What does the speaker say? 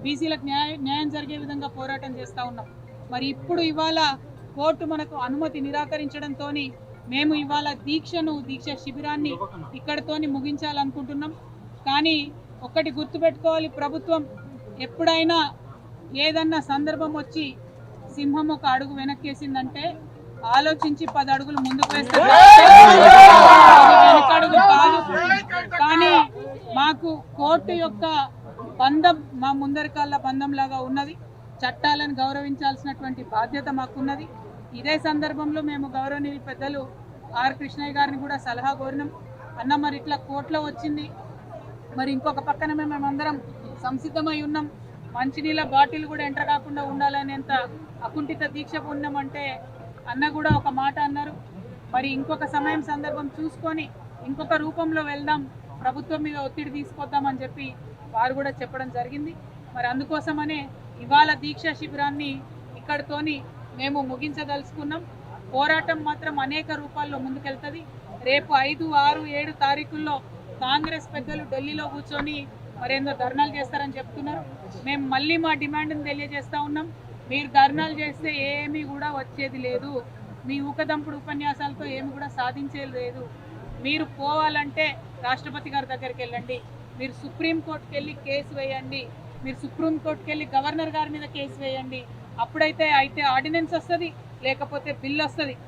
బీసీలకు న్యాయం జరిగే విధంగా పోరాటం చేస్తూ ఉన్నాం. మరి ఇప్పుడు ఇవాళ కోర్టు మనకు అనుమతి నిరాకరించడంతో మేము ఇవాళ దీక్ష శిబిరాన్ని ఇక్కడితోని ముగించాలనుకుంటున్నాం. కానీ ఒక్కటి గుర్తుపెట్టుకోవాలి, ప్రభుత్వం ఎప్పుడైనా ఏదన్నా సందర్భం వచ్చి సింహం ఒక అడుగు వెనక్కేసిందంటే ఆలోచించి 10 అడుగులు ముందుకు వేస్తారు, వెనకడుగు కాదు. కానీ మాకు కోర్టు యొక్క బంధం మా ముందరికాళ్ళ బంధంలాగా ఉన్నది. చట్టాలను గౌరవించాల్సినటువంటి బాధ్యత మాకున్నది. ఇదే సందర్భంలో మేము గౌరవనీయులు పెద్దలు ఆర్ కృష్ణయ్య గారిని కూడా సలహా కోరినాం. అన్న మరి ఇట్లా కోర్టులో వచ్చింది, మరి ఇంకొక పక్కన మేమందరం సంసిద్ధమై ఉన్నాం, మంచినీళ్ళ బాటిల్ కూడా ఎంటర్ కాకుండా ఉండాలనేంత అకుంఠిత దీక్ష ఉన్నామంటే అన్న కూడా ఒక మాట అన్నారు, మరి ఇంకొక సమయం సందర్భం చూసుకొని ఇంకొక రూపంలో వెళ్దాం, ప్రభుత్వం మీద ఒత్తిడి తీసుకొద్దామని చెప్పి వారు కూడా చెప్పడం జరిగింది. మరి అందుకోసమనే ఇవాళ దీక్షా శిబిరాన్ని ఇక్కడితోని మేము ముగించదలుచుకున్నాం. పోరాటం మాత్రం అనేక రూపాల్లో ముందుకెళ్తుంది. రేపు 5, 6, 7 తారీఖుల్లో కాంగ్రెస్ పెద్దలు ఢిల్లీలో కూర్చొని మరేందో ధర్నాలు చేస్తారని చెప్తున్నారు. మేము మళ్ళీ మా డిమాండ్ని తెలియజేస్తూ ఉన్నాం. మీరు ధర్నాలు చేస్తే ఏమీ కూడా వచ్చేది లేదు, మీ ఊకదంపుడు ఉపన్యాసాలతో ఏమి కూడా సాధించేది లేదు. మీరు పోవాలంటే రాష్ట్రపతి గారి దగ్గరికి వెళ్ళండి, మీరు సుప్రీంకోర్టుకి వెళ్ళి కేసు వేయండి, మీరు సుప్రీంకోర్టుకి వెళ్ళి గవర్నర్ గారి మీద కేసు వేయండి. అప్పుడైతే ఆర్డినెన్స్ వస్తుంది, లేకపోతే బిల్ వస్తుంది.